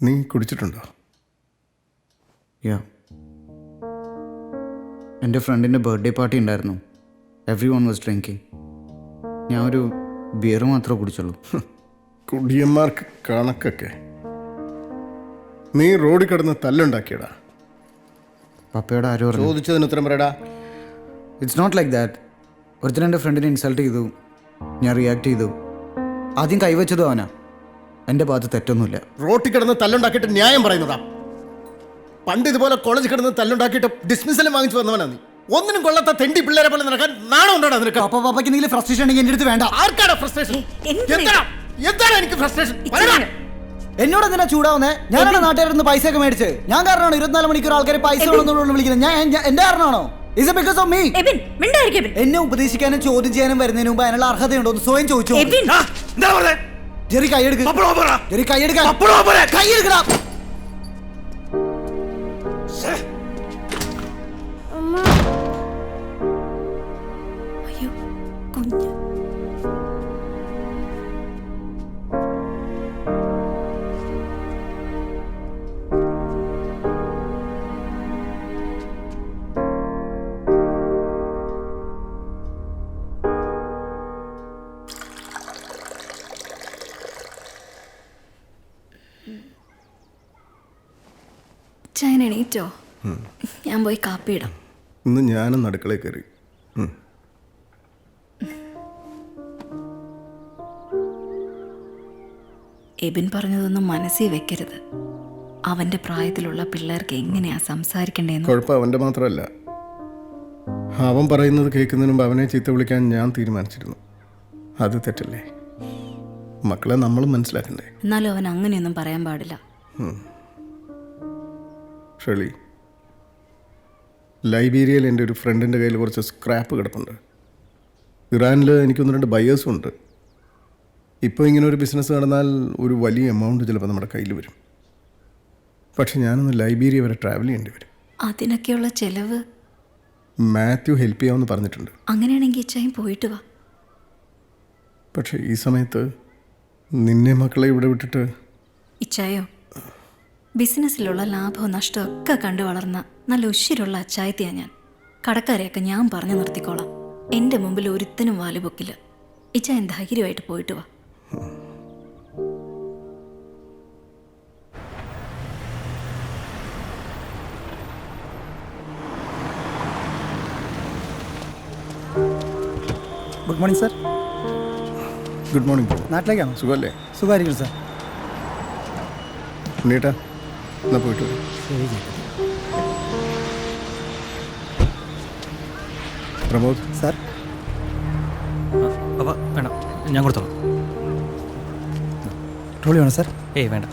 നീ കുടിച്ചിട്ടുണ്ടോ? യാ, എൻ്റെ ഫ്രണ്ടിൻ്റെ ബർത്ത്ഡേ പാർട്ടി ഉണ്ടായിരുന്നു. Every one was drinking. ഞാൻ ഒരു ബിയർ മാത്രമേ കുടിച്ചുള്ളൂ. കുടിയന്മാർക്ക് കണക്കൊക്കെ. നീ റോഡിൽ കിടന്ന് തല്ലുണ്ടാക്കിയടാ. പപ്പയോട് ആരോ പറഞ്ഞു. ചോദിച്ചതിന് ഉത്തരം പറയടാ. It's not like that. ഒരുത്തൻ എൻ്റെ ഫ്രണ്ടിനെ ഇൻസൾട്ട് ചെയ്തു, ഞാൻ റിയാക്ട് ചെയ്തു. ആദ്യം കൈവച്ചതും അവനാ. എൻ്റെ ഭാഗത്ത് തെറ്റൊന്നുമില്ല. റോട്ടിൽ കിടന്ന് തല്ലുണ്ടാക്കിയിട്ട് ന്യായം പറയുന്നതാ. പണ്ട് ഇതുപോലെ കോളേജിൽ കിടന്ന് തല്ലുണ്ടാക്കിയിട്ട് ഡിസ്മിസലും വാങ്ങിച്ചു വന്നവനാ നീ. ഒന്നിനും കൊള്ളാത്ത തെണ്ടി പിള്ളേരെ പോലെ നടക്കാൻ നാണം ഉണ്ടോടാ നിനക്ക്? പപ്പയ്ക്ക് എന്തെങ്കിലും ഫ്രസ്ട്രേഷൻ ഉണ്ടെങ്കിൽ എൻ്റെ അടുത്ത് വേണ്ട. ആർക്കാണ് ഫ്രസ്ട്രേഷൻ? എന്താണ് എനിക്ക് ഫ്രസ്ട്രേഷൻ? എന്നോട് എന്തിനാ ചൂടാവുന്നേ? ഞാനാണ് നാട്ടുകാരുടെ പൈസ ഒക്കെ മേടിച്ച്. ഞാൻ കാരണമാണോ 24 മണിക്കൂർ ആൾക്കാർ പൈസ വിളിക്കുന്നത്? ഞാൻ എന്റെ കാരണമാണോ? എന്നെ ഉപദേശിക്കാനും ചോദ്യം ചെയ്യാനും വരുന്നതിന് മുമ്പ് അതിനുള്ള അർഹതയുണ്ടോ എന്ന് സ്വയം ചോദിച്ചു. ജെറി കൈയെടുക്കണം. ചായന എണീറ്റോ? ഞാൻ പോയി കാപ്പി ഇടാം. ഇന്ന് ഞാനും അടുക്കളയിൽ കയറി. എബിൻ പറഞ്ഞതൊന്നും മനസ്സിൽ വെക്കരുത്. അവന്റെ പ്രായത്തിലുള്ള പിള്ളേർക്ക് എങ്ങനെയാ സംസാരിക്കണ്ടേന്ന്. കുഴപ്പം അവൻ്റെ മാത്രമല്ല, അവൻ പറയുന്നത് കേൾക്കുന്നതിന് മുമ്പ് അവനെ ചീത്ത വിളിക്കാൻ ഞാൻ തീരുമാനിച്ചിരുന്നു. അത് തെറ്റല്ലേ? മക്കളെ നമ്മളും മനസ്സിലാക്കണ്ടേ? എന്നാലും അവൻ അങ്ങനെയൊന്നും പറയാൻ പാടില്ല. ഷെളി, ലൈബീരിയയിൽ എൻ്റെ ഒരു ഫ്രണ്ടിൻ്റെ കയ്യിൽ കുറച്ച് സ്ക്രാപ്പ് കിടപ്പുണ്ട്. ഇറാനിൽ എനിക്കൊന്ന് 2 ബയേഴ്സും ഉണ്ട്. ഇപ്പോൾ ഇങ്ങനെ ഒരു ബിസിനസ് നടന്നാൽ ഒരു വലിയ എമൗണ്ട് ചിലപ്പോൾ നമ്മുടെ കയ്യിൽ വരും. പക്ഷെ ഞാനൊന്ന് ലൈബീരിയ വരെ ട്രാവൽ ചെയ്യേണ്ടി വരും. അതിനൊക്കെയുള്ള ചെലവ് മാത്യു ഹെൽപ്പ് ചെയ്യാമെന്ന് പറഞ്ഞിട്ടുണ്ട്. അങ്ങനെയാണെങ്കിൽ ഇച്ചായും പോയിട്ട് വാ. പക്ഷേ ഈ സമയത്ത് നിന്നെ മക്കളെ ഇവിടെ വിട്ടിട്ട്. ഇച്ചായോ, ബിസിനസ്സിലുള്ള ലാഭവും നഷ്ടവും ഒക്കെ കണ്ടു വളർന്ന നല്ല ഉശിരുള്ള അച്ചായത്തിയാ ഞാൻ. കടക്കാരെയൊക്കെ ഞാൻ പറഞ്ഞു നിർത്തിക്കോളാം. എൻ്റെ മുമ്പിൽ ഒരുത്തനും വാല് പൊക്കില്ല. ഇച്ചായൻ ധൈര്യമായിട്ട് പോയിട്ട് വാ. Good morning sir. Good morning. നാട്ടിലേക്കാണോ? സുഖമല്ലേ? സുഖമായിരിക്കും സാർ. ഉണ്ണീട്ടാ, എന്നാ പോയിട്ട് വരാം. പ്രമോദ് സാർ. വേണം, ഞാൻ കൊടുത്തോളാം. ട്രോളി വേണോ സാർ? ഏയ് വേണ്ട.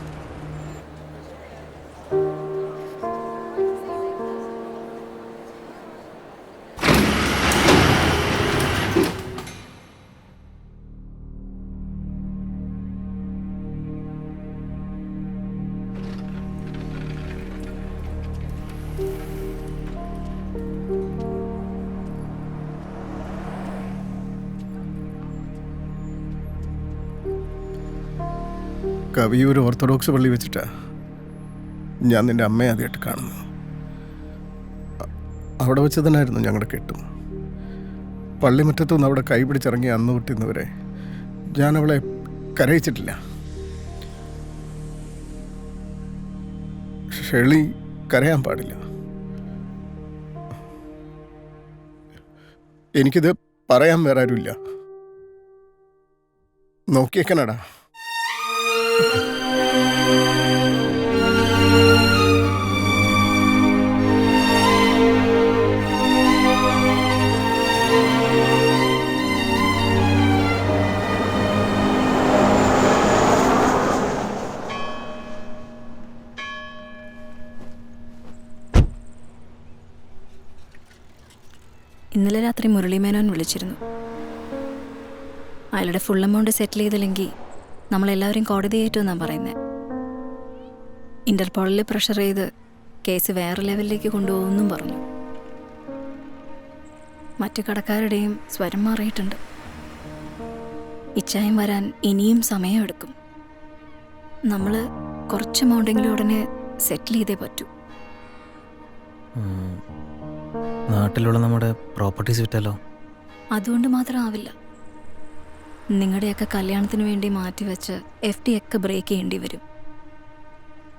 കവിയൂർ ഓർത്തഡോക്സ് പള്ളി വെച്ചിട്ടാ ഞാൻ നിൻ്റെ അമ്മയെ ആദ്യമായിട്ട് കാണുന്നു. അവിടെ വെച്ച് തന്നെയായിരുന്നു ഞങ്ങളുടെ കെട്ടും. പള്ളിമുറ്റത്തുനിന്ന് അവിടെ കൈ പിടിച്ചിറങ്ങി അന്ന് തൊട്ടിന്നവരെ ഞാൻ അവളെ കരയിച്ചിട്ടില്ല. ഷെളി കരയാൻ പാടില്ല. എനിക്കിത് പറയാൻ വേറെ ആരുമില്ല. നോക്കിയേക്കനടാ. ഇന്നലെ രാത്രി മുരളീമേനോൻ വിളിച്ചിരുന്നു. അയാളുടെ ഫുൾ എമൗണ്ട് സെറ്റിൽ ചെയ്തില്ലെങ്കിൽ നമ്മളെല്ലാവരും കോടതി കയറ്റുമെന്നാണ് പറയുന്നത്. ഇന്റർപോളിൽ പ്രഷർ ചെയ്ത് കേസ് വേറെ ലെവലിലേക്ക് കൊണ്ടുപോകുമെന്നും പറഞ്ഞു. മറ്റു കടക്കാരുടെയും സ്വരം മാറിയിട്ടുണ്ട്. ഇച്ചായം വരാൻ ഇനിയും സമയമെടുക്കും. നമ്മൾ കുറച്ച് എമൗണ്ടെങ്കിലും ഉടനെ സെറ്റിൽ ചെയ്തേ പറ്റൂ. നാട്ടിലുള്ള നമ്മുടെ പ്രോപ്പർട്ടീസ് വിറ്റാലോ? അതുകൊണ്ട് മാത്രം ആവില്ല. നിങ്ങളുടെയൊക്കെ കല്യാണത്തിന് വേണ്ടി മാറ്റിവെച്ച് FD ഒക്കെ ബ്രേക്ക് ചെയ്യേണ്ടി വരും.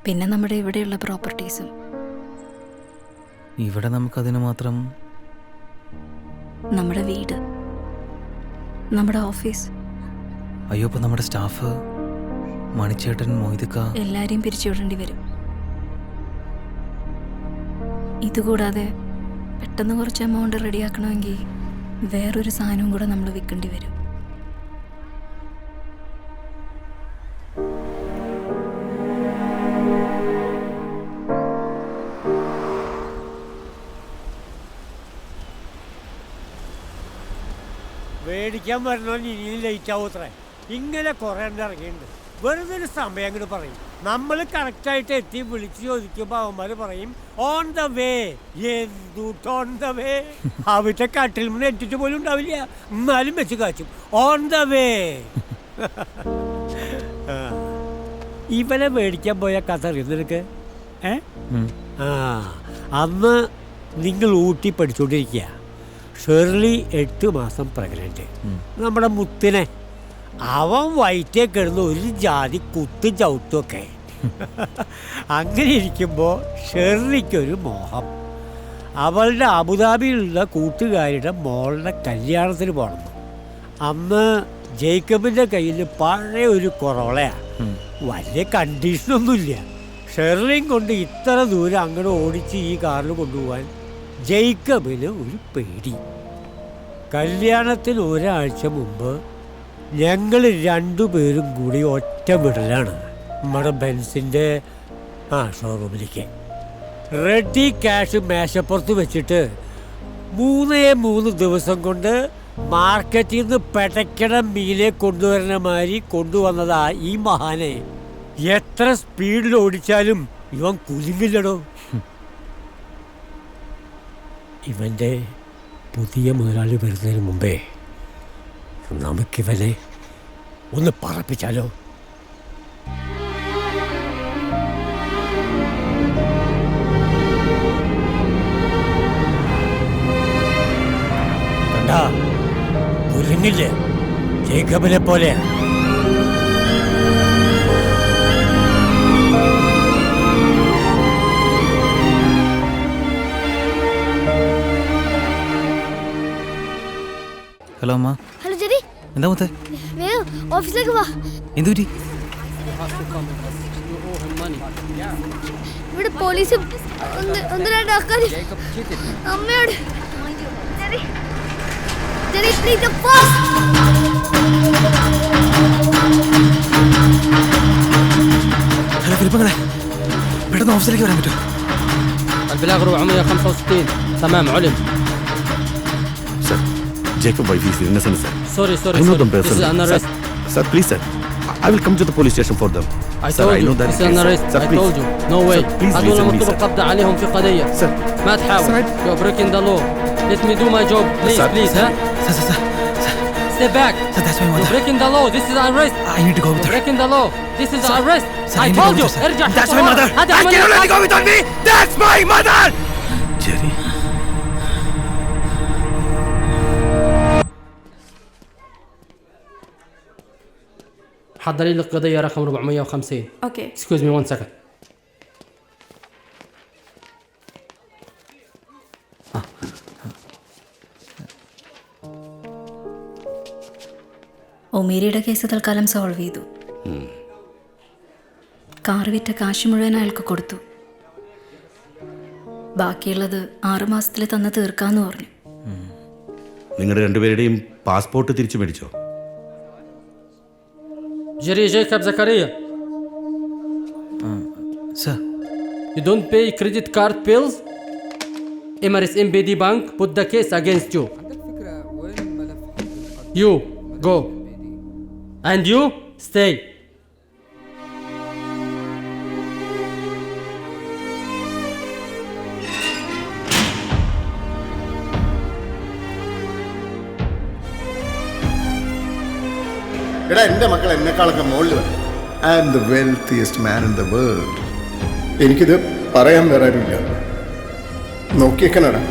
പിന്നെ നമ്മുടെ ഇവിടെയുള്ള പ്രോപ്പർട്ടീസും. ഇവിടെ നമുക്കതിന് മാത്രം. നമ്മുടെ വീട്, നമ്മുടെ ഓഫീസ്, അയ്യോ, ഇപ്പം നമ്മുടെ സ്റ്റാഫ്, മണിച്ചേട്ടൻ, മൊയ്തുക്ക, എല്ലാവരെയും പിരിച്ചുവിടേണ്ടി വരും. ഇതുകൂടാതെ പെട്ടെന്ന് കുറച്ച് എമൗണ്ട് റെഡിയാക്കണമെങ്കിൽ വേറൊരു സാധനവും കൂടെ നമ്മൾ വിൽക്കേണ്ടി വരും. മേടിക്കാൻ വരണോ ഇനിയും ലേറ്റ് ആവൂത്രേ. ഇങ്ങനെ കുറേ എണ്ണം ഇറങ്ങിയിട്ടുണ്ട്. വെറുതെ ഒരു സമയം അങ്ങോട്ട് പറയും. നമ്മൾ കറക്റ്റായിട്ട് എത്തി വിളിച്ച് ചോദിക്കുമ്പോൾ അവന്മാർ പറയും ഓൺ ദ വേ. എന്തുട്ട് ഓൺ ദ വേ? അവിടെ കട്ടിൽ നിന്ന് എത്തിട്ട് പോലും ഉണ്ടാവില്ല, എന്നാലും വെച്ച് കാച്ചും ഓൺ ദ വേ. ഇവനെ മേടിക്കാൻ പോയ കഥ അറിയുന്നു നിനക്ക്? അന്ന് നിങ്ങൾ ഊട്ടി പഠിച്ചുകൊണ്ടിരിക്കുക. ഷെർലി 8 മാസം പ്രഗ്നന്റ്. നമ്മുടെ മുത്തിനെ അവൻ വയറ്റേ കിടന്ന് ഒരു ജാതി കുത്തും ചവിട്ടുമൊക്കെ. അങ്ങനെ ഇരിക്കുമ്പോൾ ഷെർലിക്കൊരു മോഹം. അവളുടെ അബുദാബിയിലുള്ള കൂട്ടുകാരുടെ മോളുടെ കല്യാണത്തിന് പോകണം. അന്ന് ജേക്കബിൻ്റെ കയ്യിൽ പഴയ ഒരു കൊറോളയാണ്. വലിയ കണ്ടീഷനൊന്നുമില്ല. ഷെർലിയും കൊണ്ട് ഇത്ര ദൂരം അങ്ങോട്ട് ഓടിച്ച് ഈ കാറിൽ കൊണ്ടുപോകാൻ ജേക്കബിന് ഒരു പേടി. കല്യാണത്തിന് ഒരാഴ്ച മുമ്പ് ഞങ്ങൾ 2 പേരും കൂടി ഒറ്റ വിടലാണ് നമ്മുടെ ബെൻസിൻ്റെ ഷോറൂമിലേക്ക്. റെഡി ക്യാഷ് മേശപ്പുറത്ത് വെച്ചിട്ട് 3 ദിവസം കൊണ്ട് മാർക്കറ്റിൽ നിന്ന് പെടയ്ക്കണ മീനെ കൊണ്ടുവരുന്ന മാതിരി കൊണ്ടുവന്നതാ ഈ മഹാനെ. എത്ര സ്പീഡിൽ ഓടിച്ചാലും ഇവൻ കുലുങ്ങില്ലടോ. ഇവൻ്റെ പുതിയ മുതലാളി വരുന്നതിന് മുമ്പേ നമുക്കിവനെ ഒന്ന് പറപ്പിച്ചാലോ? കണ്ടാ, കുലുങ്ങില്ലേ? ജേക്കബിനെ പോലെ. ഹലോ അമ്മ. ഹലോ ജെറി, എന്താ മുത്തേ? വേഗം ഓഫീസിലേക്ക് വാ. എന്തു പറ്റി? ഇവിടെ പോലീസ് ഒന്ന് 2 ആൾക്കാർ അമ്മയോട് Jerry, Jerry please fast. Hello ഫിലിപ്പങ്ങളെ, പെട്ടെന്ന് ഓഫീസിലേക്ക് വരാൻ പറ്റുമോ? البلاغ 465. تمام علم. Sir, Jacob wife is innocent, sir. Sorry. I know them This is personally. an arrest. Sir, please, sir. I will come to the police station for them. I Sir, told I you know that this is an arrest. Sir, I please. told you. No way. Sir, please هذول listen me, مطلوب sir. القبض عليهم في قضية. Sir. ما تحاول. You're breaking the law. Let me do my job. Please, Sir. please, huh? Sir. Step back. Sir, that's my You're mother. breaking the law. This is arrest. I need to go with You're her. breaking the law. This is arrest. Sir, I I need to told go you. with her, sir. ارجع. That's my mother. هذا I cannot let you go without me. That's my mother. Jerry. حضري لي القضية رقم 450. Okay. Excuse me 1 second. ഒമേരിയുടെ കേസ് തൽക്കാലം solve ചെയ്തു. Car വിറ്റ കാശ് മുഴുവൻ അയാൾക്ക് കൊടുത്തു. ബാക്കിയുള്ളത് 6 മാസത്തിൽ തന്ന് തീർക്കാന്ന് പറഞ്ഞു. നിങ്ങളുടെ രണ്ടുപേരുടെയും പാസ്പോർട്ട് തിരിച്ചു മേടിച്ചോ? جري جيكب زكريا. Sir. You don't pay credit card bills? Emirates MBD Bank put the case against you. You go. And you stay. എടാ, എൻ്റെ മക്കൾ എന്നെക്കാളൊക്കെ മുകളിൽ വരും. I am the wealthiest man in the world. എനിക്കിത് പറയാൻ വേറെ ആരുമില്ല. നോക്കിയേക്കണടാ.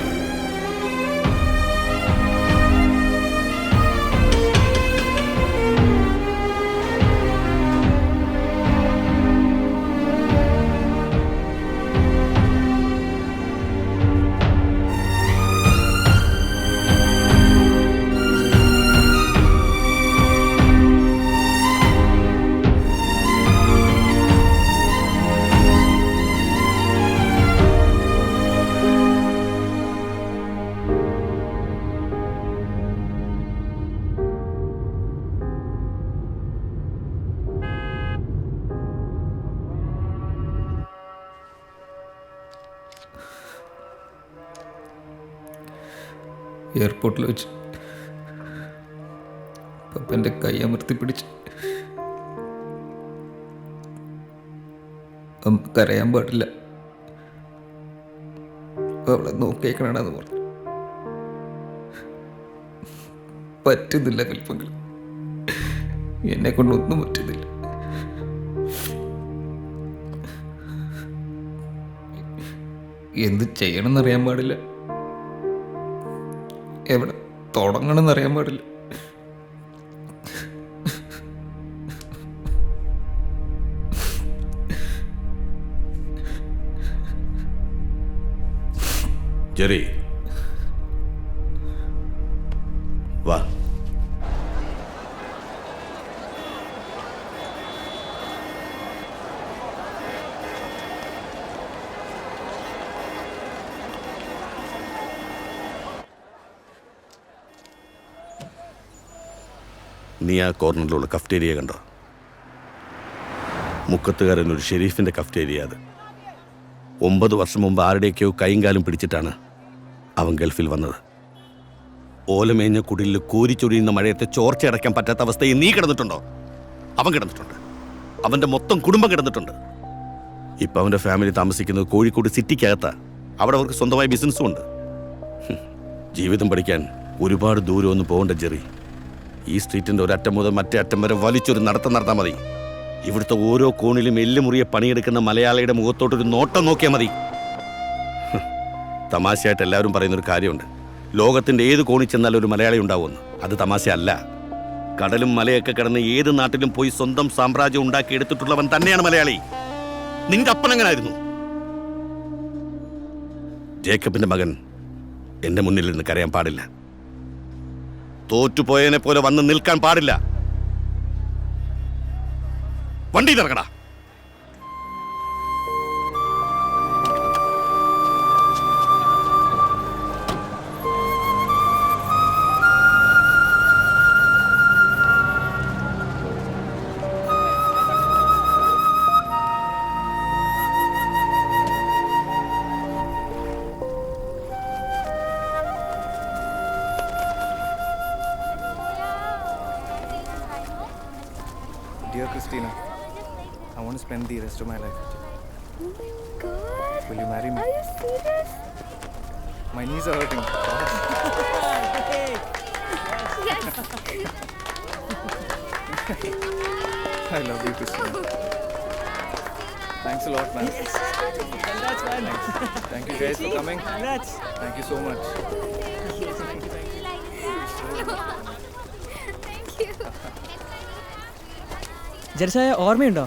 എയർപോർട്ടിൽ വെച്ച് പപ്പൻ്റെ കൈ അമർത്തി പിടിച്ച് കരയാൻ പാടില്ല, അവളെ നോക്കിയേക്കണെന്ന് പറഞ്ഞു. പറ്റുന്നില്ല കൽപ്പങ്ങൾ, എന്നെ കൊണ്ടൊന്നും പറ്റുന്നില്ല. എന്ത് ചെയ്യണമെന്നറിയാൻ പാടില്ല, എവിടെ തുടങ്ങണമെന്നറിയാൻ പാടില്ല. ജെറി, വാ. നീ ആ കോർണറിലുള്ള കഫ്റ്റേരിയ കണ്ടോ? മുക്കത്തുകാരൻ ഒരു ഷെരീഫിൻ്റെ കഫ്റ്റേരിയ അത്. 9 വർഷം മുമ്പ് ആരുടെയൊക്കെയോ കൈയും കാലും പിടിച്ചിട്ടാണ് അവൻ ഗൾഫിൽ വന്നത്. ഓലമേഞ്ഞ കുടിലിൽ കോരിച്ചൊരിയുന്ന മഴയത്തെ ചോർച്ചയടയ്ക്കാൻ പറ്റാത്ത അവസ്ഥയിൽ നീ കിടന്നിട്ടുണ്ടോ? അവൻ കിടന്നിട്ടുണ്ട്. അവൻ്റെ മൊത്തം കുടുംബം കിടന്നിട്ടുണ്ട്. ഇപ്പം അവൻ്റെ ഫാമിലി താമസിക്കുന്നത് കോഴിക്കോട് സിറ്റിക്കകത്താ. അവിടെ അവർക്ക് സ്വന്തമായി ബിസിനസ്സും ഉണ്ട്. ജീവിതം പഠിക്കാൻ ഒരുപാട് ദൂരമൊന്നും പോകണ്ട ജെറി. ഈ സ്ട്രീറ്റിൻ്റെ ഒരറ്റം മുതൽ മറ്റേ അറ്റം വരെ വലിച്ചൊരു നടത്തം നടത്താൽ മതി. ഇവിടുത്തെ ഓരോ കോണിലും എല്ലുമുറിയെ പണിയെടുക്കുന്ന മലയാളിയുടെ മുഖത്തോട്ടൊരു നോട്ടം നോക്കിയാൽ മതി. തമാശയായിട്ട് എല്ലാവരും പറയുന്നൊരു കാര്യമുണ്ട്, ലോകത്തിൻ്റെ ഏത് കോണിൽ ചെന്നാലും ഒരു മലയാളി ഉണ്ടാവുമെന്ന്. അത് തമാശയല്ല. കടലും മലയൊക്കെ കിടന്ന് ഏത് നാട്ടിലും പോയി സ്വന്തം സാമ്രാജ്യം ഉണ്ടാക്കിയെടുത്തിട്ടുള്ളവൻ തന്നെയാണ് മലയാളി. നിന്റെ അപ്പൻ എങ്ങനായിരുന്നു? ജേക്കബിന്റെ മകൻ എൻ്റെ മുന്നിൽ നിന്ന് കരയാൻ പാടില്ല. തോറ്റുപോയതിനെ പോലെ വന്ന് നിൽക്കാൻ പാടില്ല. വണ്ടി ഇറങ്ങടാ. Dear Christina, I want to spend the rest of my life with you. Oh my god. Will you marry me? Are you serious? My knees are hurting. Yes. I love you, Christina. Thanks a lot, man. Congrats, man. Thank you guys for coming. Congrats. Thank you so much. Thank you. ജെറിച്ചായ ഓർമ്മയുണ്ടോ?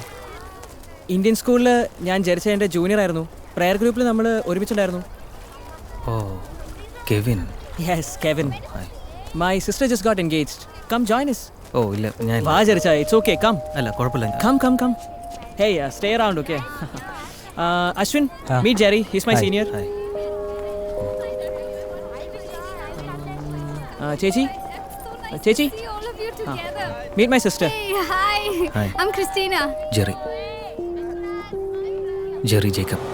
Indian സ്കൂളിൽ ഞാൻ ജെറിച്ചായൻ്റെ junior ആയിരുന്നു. Prayer ഗ്രൂപ്പിൽ നമ്മൾ ഒരുമിച്ചുണ്ടായിരുന്നു. Oh, Kevin. Yes, Kevin. My sister just got engaged. Come join us. Oh ഇല്ല, ഞാൻ വാ ജെറിച്ചായ, ഇറ്റ്സ് ഓക്കെ, കം. അല്ല കുഴപ്പമില്ല. Come. Hey, stay around, okay? Ashwin, meet Jerry, he's my senior. ചേച്ചി, See all of you together. Meet my sister. Hey, hi. Hi. I'm Christina. Jerry Jacob.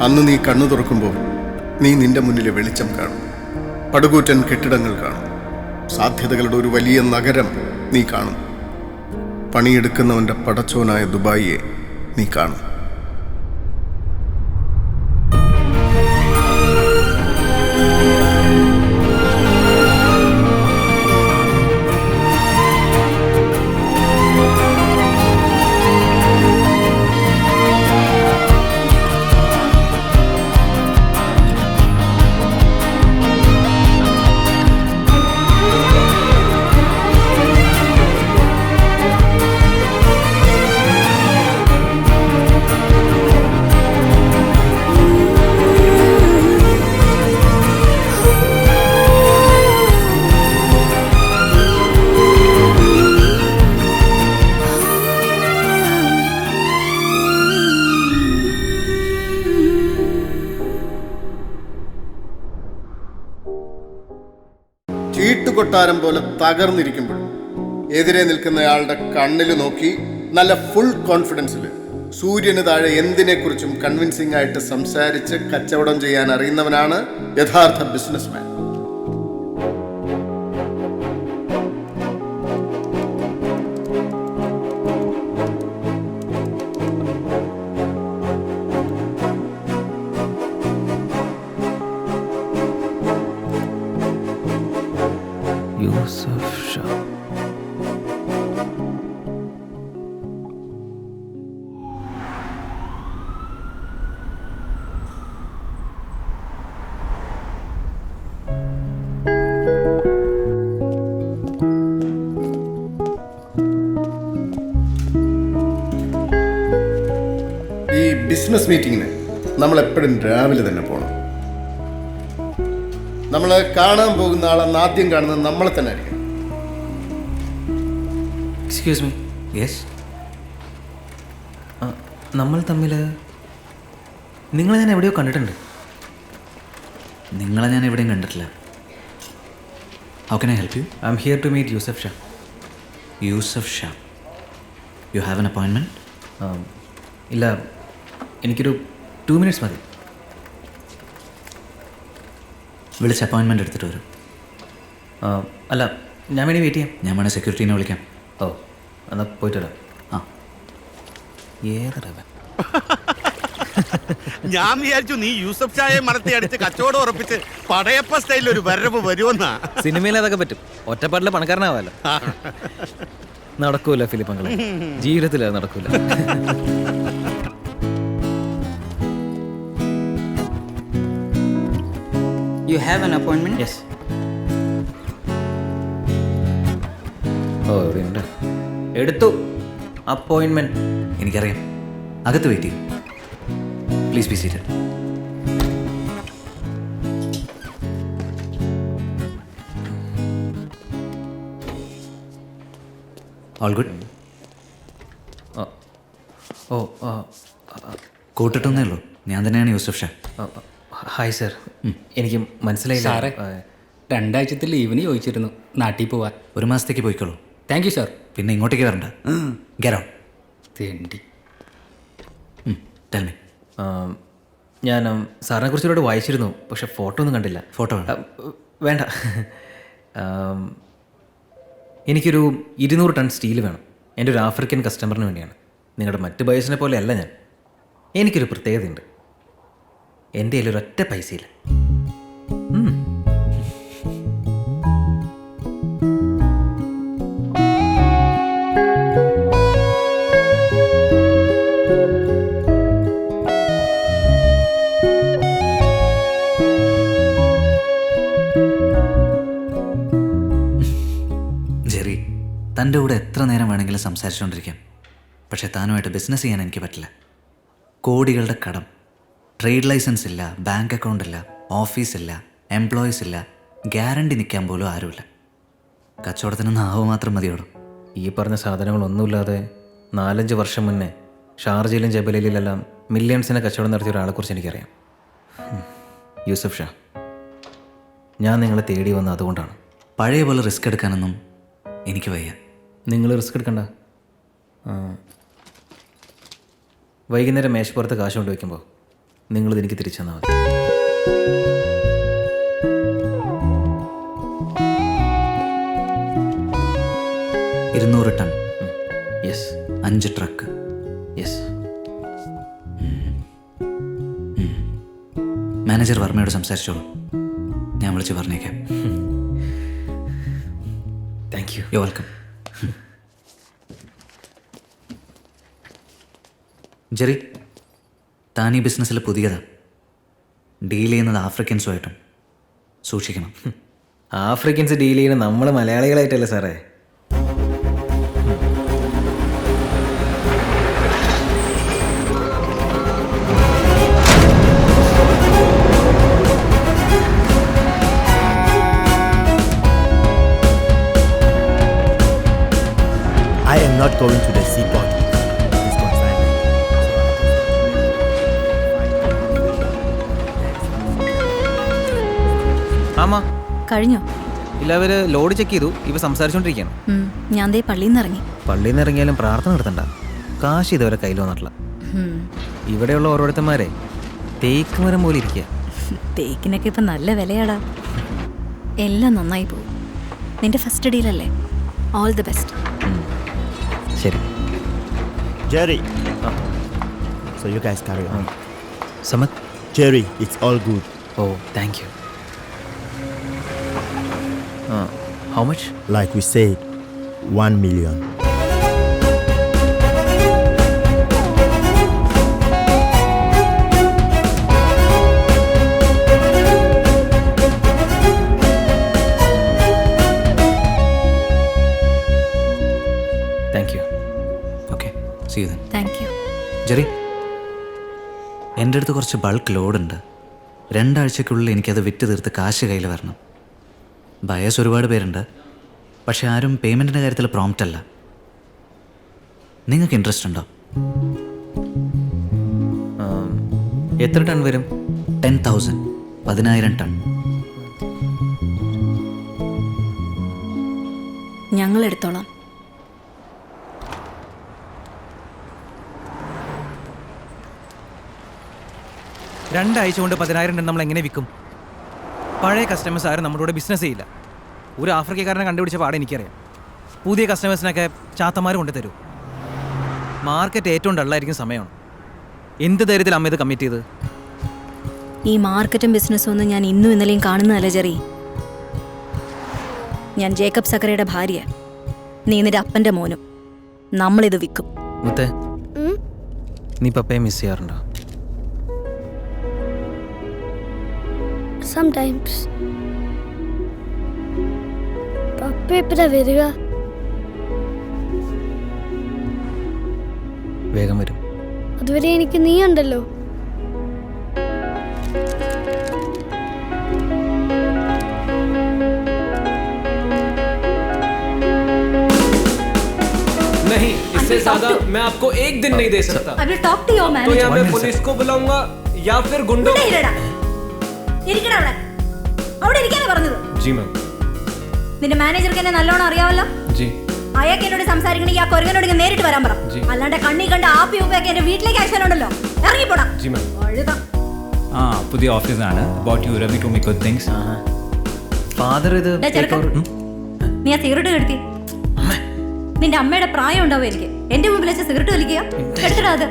അന്ന് നീ കണ്ണു തുറക്കുമ്പോൾ നീ നിന്റെ മുന്നിലെ വെളിച്ചം കാണും, പടുകൂറ്റൻ കെട്ടിടങ്ങൾ കാണും, സാധ്യതകളുടെ ഒരു വലിയ നഗരം നീ കാണും, പണിയെടുക്കുന്നവൻ്റെ പടച്ചോനായ ദുബായിയെ നീ കാണും. ചീട്ടുകൊട്ടാരം പോലെ തകർന്നിരിക്കുമ്പോൾ എതിരെ നിൽക്കുന്നയാളുടെ കണ്ണിൽ നോക്കി നല്ല ഫുൾ കോൺഫിഡൻസിൽ സൂര്യന് താഴെ എന്തിനെക്കുറിച്ചും കൺവിൻസിംഗ് ആയിട്ട് സംസാരിച്ച് കച്ചവടം ചെയ്യാൻ അറിയുന്നവനാണ് യഥാർത്ഥ ബിസിനസ്മാൻ. യൂസഫ് ഷാ. ഈ ബിസിനസ് മീറ്റിങ്ങിന് നമ്മൾ എപ്പോഴും രാവിലെ തന്നെ പോകണം. നമ്മൾ കാണാൻ പോകുന്ന ആളെന്ന് ആദ്യം കാണുന്നത് നമ്മളെ തന്നെ ആയിരിക്കും. Excuse me. യെസ്, നമ്മൾ തമ്മിൽ നിങ്ങളെ ഞാൻ എവിടെയോ കണ്ടിട്ടുണ്ട്. നിങ്ങളെ ഞാൻ എവിടെയും കണ്ടിട്ടില്ല. How can I help you? I am here to meet Yusuf Shah. Yusuf Shah, you have an appointment? ഇല്ല, എനിക്കൊരു 2 minutes മതി. വിളിച്ച് അപ്പോയിൻമെൻറ്റ് എടുത്തിട്ട് വരും. അല്ല, ഞാൻ വേണ്ടി വെയിറ്റ് ചെയ്യാം. ഞാൻ വേണേൽ സെക്യൂരിറ്റീനെ വിളിക്കാം. ഓ, എന്നാൽ പോയിട്ട് വരാം. ആ, ഏതടവൻ. ഞാൻ വിചാരിച്ചു നീ യൂസഫ് ഷായെ മണത്തി അടിച്ച് കച്ചവടം ഉറപ്പിച്ച് പടയപ്പ സ്റ്റൈലിൽ ഒരു വരവ് വരുമെന്നാ. സിനിമയിൽ അതൊക്കെ പറ്റും, ഒറ്റപ്പാട്ടിലെ പണക്കാരനാവാലോ. നടക്കൂല ഫിലിപ്പങ്ങളെ, ജീവിതത്തിൽ അത് നടക്കൂല. You have an appointment? Yes. Oh, എവിടെയുണ്ട്? എടുത്തു അപ്പോയിൻമെൻറ്റ്. എനിക്കറിയാം. അകത്ത് വെയിറ്റ് ചെയ്യും. Please be seated. All good? Oh, കൂട്ടിട്ടൊന്നേ ഉള്ളൂ. ഞാൻ തന്നെയാണ് യൂസഫ് ഷാ. Hi sir. എനിക്ക് മനസ്സിലായില്ല. സാറേ, 2 ആഴ്ചത്തെ ലീവിന് ചോദിച്ചിരുന്നു നാട്ടിൽ പോവാൻ. 1 മാസത്തേക്ക് പോയിക്കോളൂ. Thank you sir. പിന്നെ ഇങ്ങോട്ടേക്ക് വരണ്ട. Get out. തേണ്ടി. Tell me. ഞാൻ സാറിനെ കുറിച്ച് ഒരുപാട് വായിച്ചിരുന്നു, പക്ഷെ ഫോട്ടോ ഒന്നും കണ്ടില്ല. ഫോട്ടോ വേണ്ട. എനിക്കൊരു 200 ടൺ സ്റ്റീൽ വേണം. എൻ്റെ ഒരു ആഫ്രിക്കൻ കസ്റ്റമറിന് വേണ്ടിയാണ്. നിങ്ങളുടെ മറ്റ് ബയേഴ്സിനെ പോലെ അല്ല ഞാൻ. എനിക്കൊരു പ്രത്യേകതയുണ്ട്. എൻ്റെ കയ്യിൽ ഒരൊറ്റ പൈസയില്ല. ജെറി, തൻ്റെ കൂടെ എത്ര നേരം വേണമെങ്കിലും സംസാരിച്ചുകൊണ്ടിരിക്കാം. പക്ഷേ താനുമായിട്ട് ബിസിനസ് ചെയ്യാൻ എനിക്ക് പറ്റില്ല. കോടികളുടെ കടം, ട്രേഡ് ലൈസൻസ് ഇല്ല, ബാങ്ക് അക്കൗണ്ട് ഇല്ല, ഓഫീസില്ല, എംപ്ലോയീസ് ഇല്ല, ഗ്യാരണ്ടി നിൽക്കാൻ പോലും ആരുമില്ല. കച്ചവടത്തിന് നാവ് മാത്രം മതിയോടും. ഈ പറഞ്ഞ സാധനങ്ങളൊന്നുമില്ലാതെ 4-5 വർഷം മുന്നേ ഷാർജയിലും ജബലയിലെല്ലാം മില്യൺസിനെ കച്ചവടം നടത്തിയ ഒരാളെക്കുറിച്ച് എനിക്കറിയാം. യൂസഫ് ഷാ, ഞാൻ നിങ്ങളെ തേടി വന്നത് അതുകൊണ്ടാണ്. പഴയ പോലെ റിസ്ക് എടുക്കാനൊന്നും എനിക്ക് വയ്യ. നിങ്ങൾ റിസ്ക് എടുക്കണ്ട. വൈകുന്നേരം മേശപ്പുറത്ത് കാശ് കൊണ്ട് വയ്ക്കുമ്പോൾ നിങ്ങളിത് എനിക്ക് തിരിച്ചു തന്നാൽ മതി. 200 ton. Yes 5 truck. Yes. Manager വർമ്മയോട് സംസാരിച്ചോളൂ, ഞാൻ വിളിച്ച് പറഞ്ഞേക്കാം. Thank you. You welcome. Jerry, താൻ ഈ ബിസിനസ്സിൽ പുതിയതാ. ഡീൽ ചെയ്യുന്നത് ആഫ്രിക്കൻസുമായിട്ടും സൂക്ഷിക്കണം. ആഫ്രിക്കൻസ് ഡീൽ ചെയ്യുന്ന നമ്മൾ മലയാളികളായിട്ടല്ലേ സാറേ? I am not going to the seaport. This consignment. ആമാ കഴിഞ്ഞോ? ഇല്ല, അവർ ലോഡ് ചെക്ക് ചെയ്തു. ഇവ സംസാരിച്ചുകൊണ്ടിരിക്കുകയാണ്. ഞാൻ ദേ പള്ളിയിൽ നിന്ന് ഇറങ്ങി. പള്ളിയിൽ നിന്ന് ഇറങ്ങിയാലും പ്രാർത്ഥന നടത്തണ്ട. കാശ് ഇതുവരെ കയ്യിൽ വന്നിട്ടില്ല. ഇവിടെയുള്ള ഓരോരുത്തന്മാരെ തേക്ക് മരം പോലെ ഇരിക്കുക. തേക്കിനൊക്കെ ഇപ്പം നല്ല വിലയാടാ. എല്ലാം നന്നായി പോകും. നിന്റെ ഫസ്റ്റ് ഡീലല്ലേ? All the best. ശരി Jerry. So you guys carry on. സമത്. Jerry, it's all good. Oh thank you. How much? Like we said, 1 million. Thank you. Okay, see you then. Thank you. Jerry, എൻ്റെ അടുത്ത് കുറച്ച് bulk ലോഡുണ്ട്. 2 ആഴ്ചക്കുള്ളിൽ എനിക്കത് വിറ്റ് തീർത്ത് കാശ് കയ്യിൽ വരണം. ബയേഴ്സ് ഒരുപാട് പേരുണ്ട്, പക്ഷെ ആരും പേയ്മെൻറ്റിൻ്റെ കാര്യത്തിൽ പ്രോംപ്റ്റ് അല്ല. നിങ്ങൾക്ക് ഇൻട്രസ്റ്റ് ഉണ്ടോ? എത്ര ടൺ വരും? 10,000, 10,000 ടൺ. ഞങ്ങൾ എടുത്തോളാം. രണ്ടാഴ്ച കൊണ്ട് 10,000 ടൺ നമ്മൾ എങ്ങനെ വിൽക്കും? പഴയ കസ്റ്റമേഴ്സ് ആരും നമ്മുടെ കൂടെ ബിസിനസ് ചെയ്യില്ല. ഒരു ആഫ്രിക്കക്കാരനെ കണ്ടുപിടിച്ച പാടെ എനിക്കറിയാം. പുതിയ കസ്റ്റമേഴ്സിനൊക്കെ ചാത്തന്മാർ കൊണ്ടു തരൂ. മാർക്കറ്റ് ഏറ്റവും ഡള്ളായിരിക്കും സമയമാണ്. എന്ത് ധൈര്യത്തിൽ അമ്മ ഇത് കമ്മിറ്റ് ചെയ്ത്? ഈ മാർക്കറ്റും ബിസിനസ്സും ഒന്നും ഞാൻ ഇന്നും ഇന്നലെയും കാണുന്നതല്ല ജെറി. ഞാൻ ജേക്കബ് സക്കറയുടെ ഭാര്യ, നീ നിന്റെ അപ്പൻ്റെ മോനും. നമ്മളിത് വിൽക്കും. മുത്തേ, നീ പപ്പയെ മിസ് ചെയ്യാറുണ്ടോ? Sometimes. പപ്പ എപ്പോഴാ വരിക? വേഗം വരും. അതുവരെ എനിക്ക് നീ ഉണ്ടല്ലോ. नहीं, इससे ज्यादा मैं आपको एक दिन नहीं दे सकता. I will talk to your manager. तो या मैं पुलिस को बुलाऊंगा या फिर गुंडों को. जी मैम. നിന്റെ മാനേജർക്ക് എന്നെ നല്ലോണം അറിയാവല്ലോ. जी. അയാൾക്ക് എന്നോട് സംസാരിക്കണമെങ്കിൽ ആ കൊരങ്ങനോട് നേരിട്ട് വരാൻ പറ. അല്ലാണ്ട് കണ്ണി കണ്ട ആപ്പി ഉപ്പയൊക്കെ എന്റെ വീട്ടിലേക്ക് അയച്ചാലുണ്ടല്ലോ. ഇറങ്ങിപ്പോടാ. जी मैम. പുതിയ ഓഫീസാണ്. About you, Ravi told me good things. Father ഇത് നീ ആ സിഗരറ്റ് കെടുത്തി. നിന്റെ അമ്മയുടെ പ്രായം ഉണ്ടാവും എനിക്ക്. എന്റെ മുമ്പിൽ വെച്ച് സിഗരറ്റ് വലിക്കുക. എടുത്തിടാ അത്.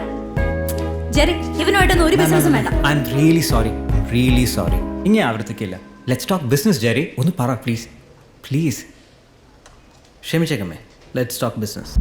ജെറി, ഇവനുമായിട്ടൊന്നും ഒരു ബിസിനസ്സും വേണ്ട. I am really sorry. ഇനി ആവർത്തിക്കില്ല. Let's talk business Jerry. ഒന്ന് പറ പ്ലീസ്. ക്ഷമിച്ചേക്കമ്മേ. Let's talk business.